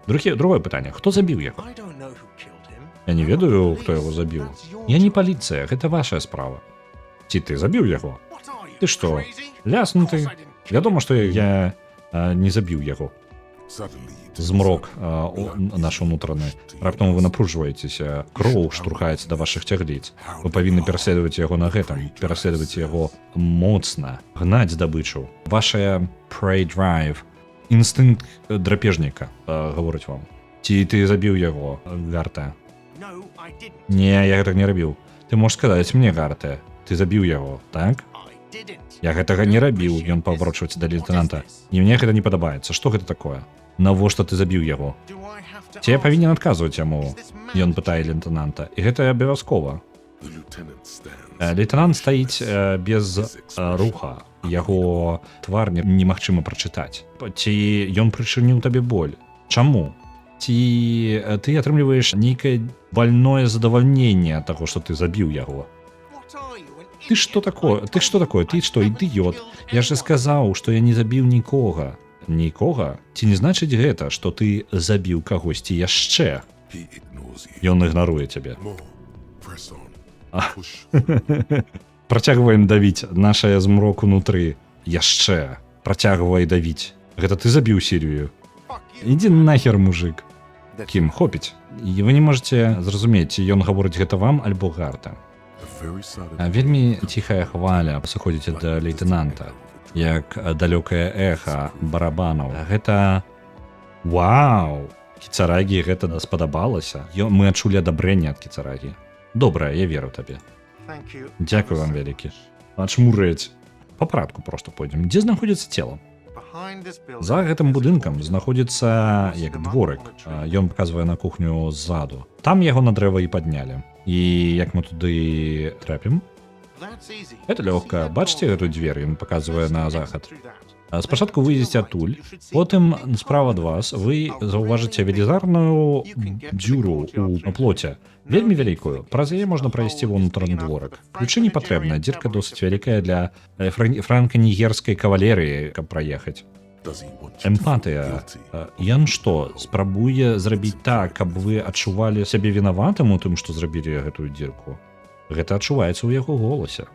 Другое пытанне, хто забіў яго? Я не ведаю, хто яго забіў. Я не паліцыя, гэта вашая справа. Ці ты забіў яго? Ты што, ляснуты? Вядома, што я не забіў яго. Змрок наш унутраны. Раптам вы напружваецеся, кроў штурхаецца да вашых цягліц. Вы павінны пераследаваць яго на гэтым, пераследаваць яго моцна, гнаць здабычу. Вашая prey drive, інстынкт драпежніка, гаворыць вам. Ці ты забіў яго, Гарта? Не, я гэтага не рабіў. Ты можаш сказаць мне, Гарта, ты забіў яго, так? Я гэтага не рабіў, ён паварочваецца да лейтенанта. І мне гэта не падабаецца. Што гэта такое? Навошта ты забіў яго? Ці я павінен адказваць яму? Ён пытае лейтенанта. І гэта абавязкова. Лейтенант стаіць без руха. Яго твар немагчыма прачытаць. Ці ён прычыніў табе боль? Чаму? Ці ты атрымліваеш нейкае больное задавальненне ад таго, што ты забіў яго? Ты што такое? Ты што, ідыёт? Я ж сказаў, што я не забіў нікога. Нікога? Ці не значыць гэта, што ты забіў кагосьці яшчэ? Ён ігнаруе цябе. Працягваем давіць нашае змрок унутры. Яшчэ. Працягвай давіць. Гэта ты забіў Сірію? Ідзі нахер, мужик. Кім, хопіць. І вы не можаце зразумець, ці ён гаворыць гэта вам альбо Гарта. Вельмі ціхая хваля сыходзіць ад лейтенанта, як далёкае эха барабанаў. Гэта... Вау! Кіцарагі гэта спадабалася. Мы адчулі адабрэнне ад Кіцарагі. Добра, я веру табе. Дзякую вам вялікі. Ачмурэць. Па парадку проста пойдзем. Дзе знаходзіцца цела? За гэтым будынкам знаходзіцца як дворык. Ён паказвае на кухню ззаду. Там яго на дрэва і паднялі. І як мы туды трапім? Это лёгка. Бачыце гэту дзвер? Ён паказвае на захад. Спачатку вы ідзеце адтуль, потым справа ад вас вы заўважыце велізарную дзюру ў плоце. Вельмі вялікую. Праз яе можна прайсці ва ўнутраны дворык. Ключы не патрэбна. Дзірка досыць вялікая для франка-нігерскай кавалерыі, каб праехаць. Эмпатыя. Ён што, спрабуе зрабіць так, каб вы адчувалі сябе вінаватым у тым, што зрабілі гэтую дзірку? Гэта адчуваецца ў яго голасе.